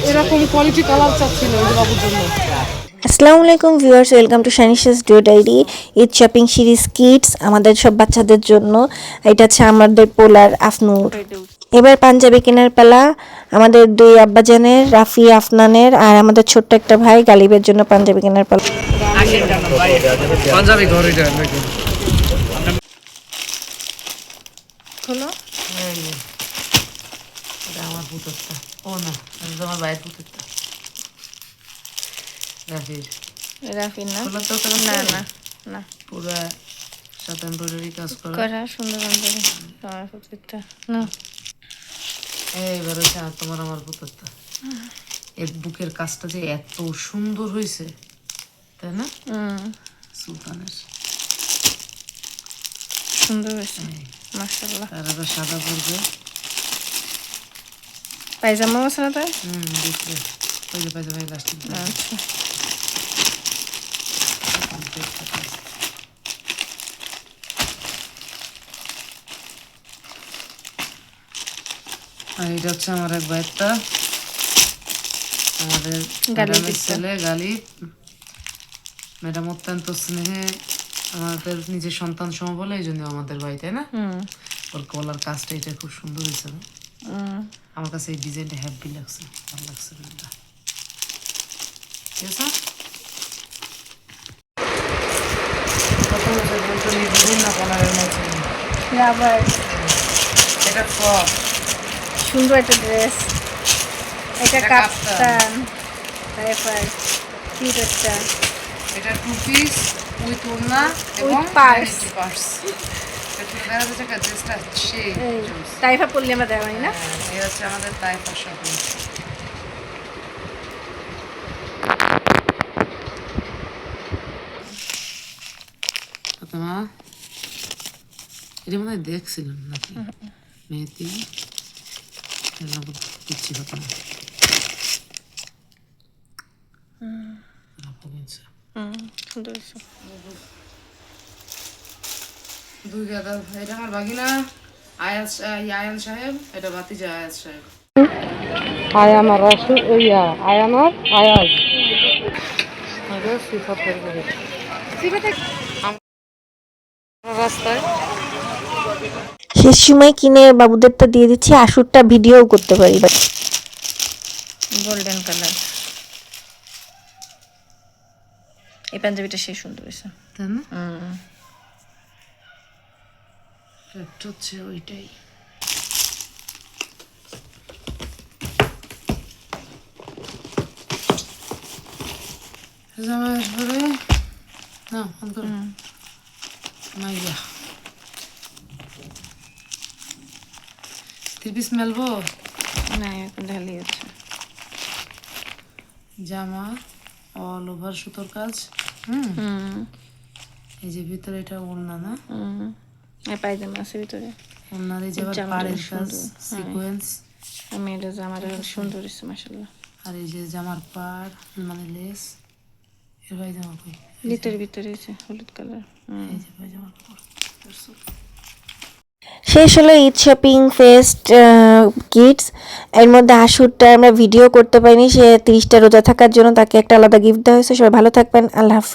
এরকম quality colour চাচ্ছিল বাবুর জন্য। আসসালামু আলাইকুম viewers, welcome to Shanisha's duo diary Eid shopping series kids. আমাদের সব বাচ্চাদের জন্য এটা হচ্ছে আমাদের পোলার আফনুর। এবার পাঞ্জাবি কেনার পালা আমাদের দুই আব্বাজানের, রাফি আফনানের, আর আমাদের ছোট্ট একটা ভাই গালিবের জন্য পাঞ্জাবি কেনার পালা। পাঞ্জাবি ঘর এটা হলো এটা আমার পুত্রটা, ও না এটা তোমার ভাইয়ের পুত্রটা, রাফির। রাফি না, খোলা তো না না না, পুরা সাথে এমব্রয়ডারি কাজ করা সুন্দর পাঞ্জাবি তোমার পুত্রটা না। এইবার হচ্ছে তোমার আমার পুত্রটা, এর বুকের কাজটা যে এত সুন্দর হয়েছে, তাই না? সুলতানের সুন্দর হয়েছে মাশাআল্লাহ। আর আবার সাদা পড়বে, পায়জামা আছে না তাই? দেখলে ওই যে পায়জামা লাস্টিক। আচ্ছা, আর এটা হচ্ছে আমার এক ভাইয়েরটা, আমাদের ম্যাডামের ছেলে গালিব। ম্যাডাম অত্যন্ত স্নেহে আমাদের নিজের সন্তান সম বলে, এই জন্য আমাদের ভাই, তাই না? ওর কলার কাজটা এটা খুব সুন্দর হয়েছে না? আমার কাছে এই ডিজাইনটা হ্যাপি লাগছে, ভালো লাগছে। ঠিক আছে, বিভিন্ন কালারের মধ্যে এটা ফ্রক, সুন্দর একটা ড্রেস, এটা কাপ্তান, তারপর কিউট একটা, এটা টু পিস উইথ ওড়না এবং পার্স। দেখা যাচ্ছে ড্রেসটা সেই তাইফা পড়লে আমরা দেওয়া হয় না। এই হচ্ছে আমাদের তাইফা শপিং। তোমার এটা মনে হয় দেখছিলাম নাকি মেয়েটি দিচ্ছি কথা দুই গাদা। এটা আমার বাগিনা আয়ান সাহেব, এটা ভাতিজা আয়াজ সাহেব। আয়ামার আয়ামার আয়াজ রাস্তায় শেষ সময় কিনে বাবুদেরটা দিয়ে দিচ্ছি, আসুরটা ভিডিও করতে পারি। গোল্ডেন কালার এই পাঞ্জাবিটা সেই সুন্দর হয়েছে, তাই না? একটা হচ্ছে ওইটাই। না মাইয়া থ্রি-পিস মেলবো না, এখন ঢালি হচ্ছে জামা অল ওভার সুতোর কাজ। এই যে ভিতরে এটা ওড়না না, পায়জামা আছে ভিতরে, ওড়নার এই যে আবার পাড়ের কাজ সিকোয়েন্স। আমি এটা জামাটা সুন্দর হয়েছে মাশাআল্লাহ। আর এই যে জামার পাড় মানে লেস, এর পায়জামা কই ভিতরে ভিতরে আছে হলুদ কালার। এই যে পায়জামার কাপড়। শেষ হলো ঈদ শপিং ফেস্ট কিডস। এর মধ্যে আশুরটা আমরা ভিডিও করতে পারিনি, সে 30টা রোজা থাকার জন্য তাকে একটা আলাদা গিফট দেওয়া হয়েছে। সবাই ভালো থাকবেন, আল্লাহ হাফেজ।